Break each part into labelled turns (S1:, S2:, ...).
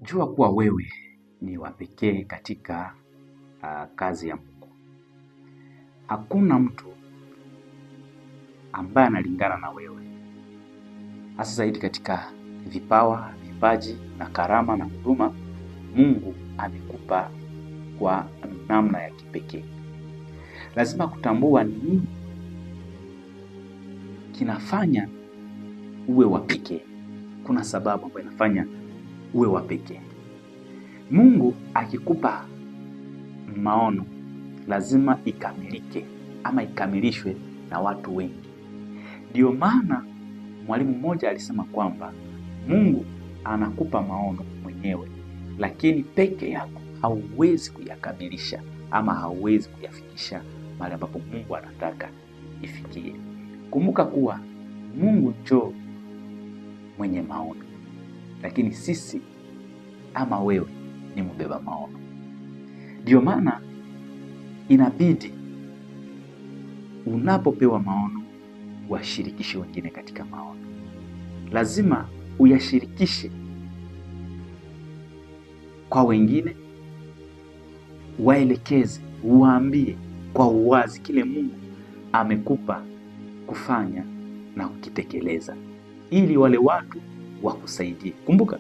S1: Jua kuwa wewe ni wa pekee katika kazi ya Mungu. Hakuna mtu ambaye analingana na wewe, hasa zaidi katika vipawa, vipaji na karama na huduma Mungu amekupa kwa namna ya kipekee. Lazima kutambua ni nini kinafanya uwe wa pekee. Kuna sababu ambayo inafanya uwe wa pekee. Mungu akikupa maono lazima ikamilike ama ikamilishwe na watu wengi. Ndio maana mwalimu mmoja alisema kwamba Mungu anakupa maono mwenyewe, lakini peke yako hauwezi kuyakamilisha ama hauwezi kuyafikisha mahali ambapo Mungu anataka ifikie. Kumbuka kuwa Mungu ndio mwenye maono, lakini sisi ama wewe ni mbeba maono. Ndio maana inabidi unapopewa maono washirikishe wengine katika maono. Lazima uyashirikishe kwa wengine, waelekeze, uwaambie kwa uwazi kile Mungu amekupa kufanya na ukitekeleza, ili wale watu wakusaidie. Kumbuka,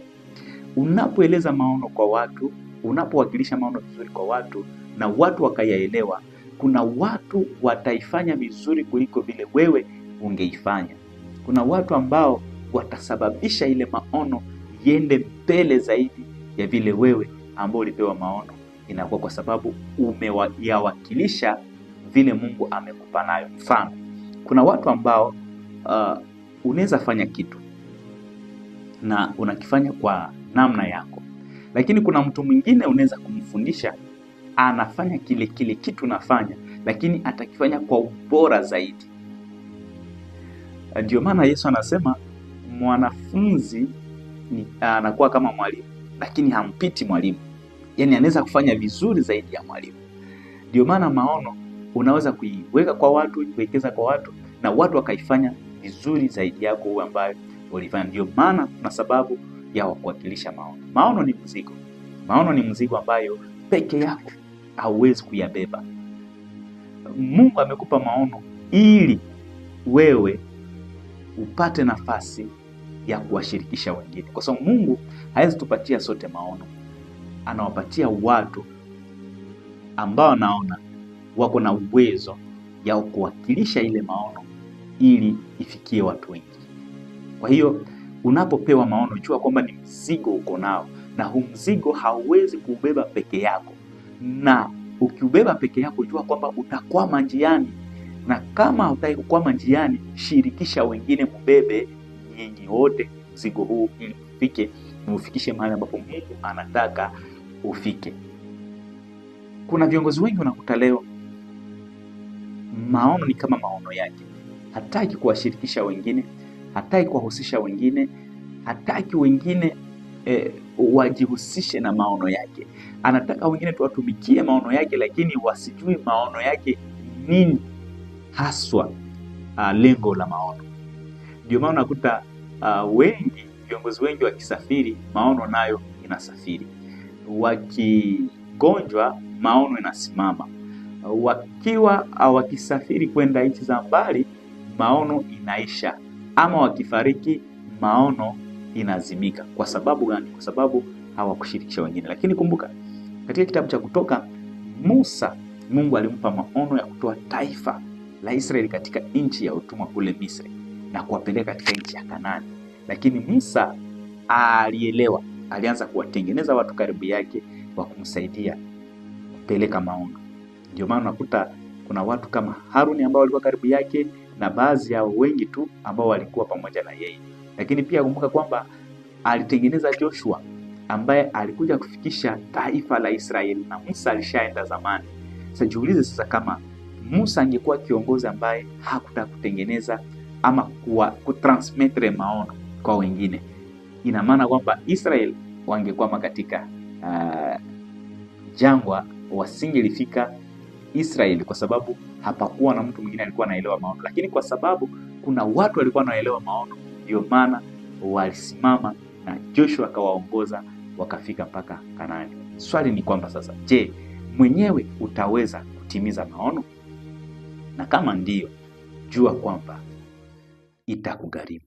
S1: unapoeleza maono kwa watu, unapowakilisha maono vizuri kwa watu na watu wakayaelewa, kuna watu wataifanya vizuri kuliko vile wewe ungeifanya. Kuna watu ambao watasababisha ile maono iende mbele zaidi ya vile wewe ambao ulipewa maono inakuwa, kwa sababu umeyawakilisha vile Mungu amekupa nayo. Mfano, kuna watu ambao unaweza fanya kitu na unakifanya kwa namna yako, lakini kuna mtu mwingine unaweza kumfundisha anafanya kile kitu nafanya, lakini atakifanya kwa ubora zaidi. Ndio maana Yesu anasema mwanafunzi anakuwa kama mwalimu, lakini hampiti mwalimu. Yaani anaweza kufanya vizuri zaidi ya mwalimu. Ndio maana maono unaweza kuiweka kwa watu, kuwekeza kwa watu, na watu wakaifanya vizuri zaidi yako wewe ambaye ulifanya. Ndio maana na sababu ya kuwakilisha maono. Maono ni mzigo. Maono ni mzigo ambayo peke yako hauwezi kuyabeba. Mungu amekupa maono ili wewe upate nafasi ya kuwashirikisha wengine. Kwa sababu Mungu hawezi tupatia sote maono. Anawapatia watu ambao naona wako na uwezo ya kuwakilisha ile maono ili ifikie watu wengi. Kwa hiyo unapopewa maono, jua kwamba ni mzigo uko nao, na huu mzigo hauwezi kuubeba peke yako. Na ukiubeba peke yako, jua kwamba utakwama njiani, na kama hutaki kukwama njiani, shirikisha wengine, mbebe nyinyi wote mzigo huu ili ufikishe mahali ambapo Mungu anataka ufike. Kuna viongozi wengi unakuta leo maono ni kama maono yake, hataki kuwashirikisha wengine, hataki kuwahusisha wengine, hataki wengine wajihusishe na maono yake. Anataka wengine tuwatumikie maono yake, lakini wasijui maono yake nini haswa lengo la maono. Ndio maana unakuta viongozi wengi wakisafiri, maono nayo inasafiri. Wakigonjwa, maono inasimama. Wakisafiri kwenda nchi za mbali, maono inaisha. Ama wakifariki, maono inazimika. Kwa sababu gani? Kwa sababu hawakushirikisha wengine. Lakini kumbuka, katika kitabu cha Kutoka, Musa, Mungu alimpa maono ya kutoa taifa la Israeli katika nchi ya utumwa kule Misri na kuwapeleka katika nchi ya Kanaani. Lakini Musa alielewa, alianza kuwatengeneza watu karibu yake wa kumsaidia kupeleka maono. Ndio maana unakuta kuna watu kama Haruni ambao walikuwa karibu yake, na baadhi yao wengi tu ambao walikuwa pamoja na yeye. Lakini pia kumbuka kwamba alitengeneza Joshua ambaye alikuja kufikisha taifa la Israeli, na Musa alishaenda zamani. Sasa jiulize sasa, kama Musa angekuwa kiongozi ambaye hakutaka kutengeneza ama kutransmit maono kwa wengine, ina maana kwamba Israeli wangekwama katika jangwa, wasingelifika Israeli, kwa sababu hapakuwa na mtu mwingine alikuwa anaelewa maono. Lakini kwa sababu kuna watu walikuwa wanaelewa maono, ndio maana walisimama na Joshua akawaongoza wakafika mpaka Kanaani. Swali ni kwamba sasa, je, mwenyewe utaweza kutimiza maono? Na kama ndiyo, jua kwamba itakugharimu.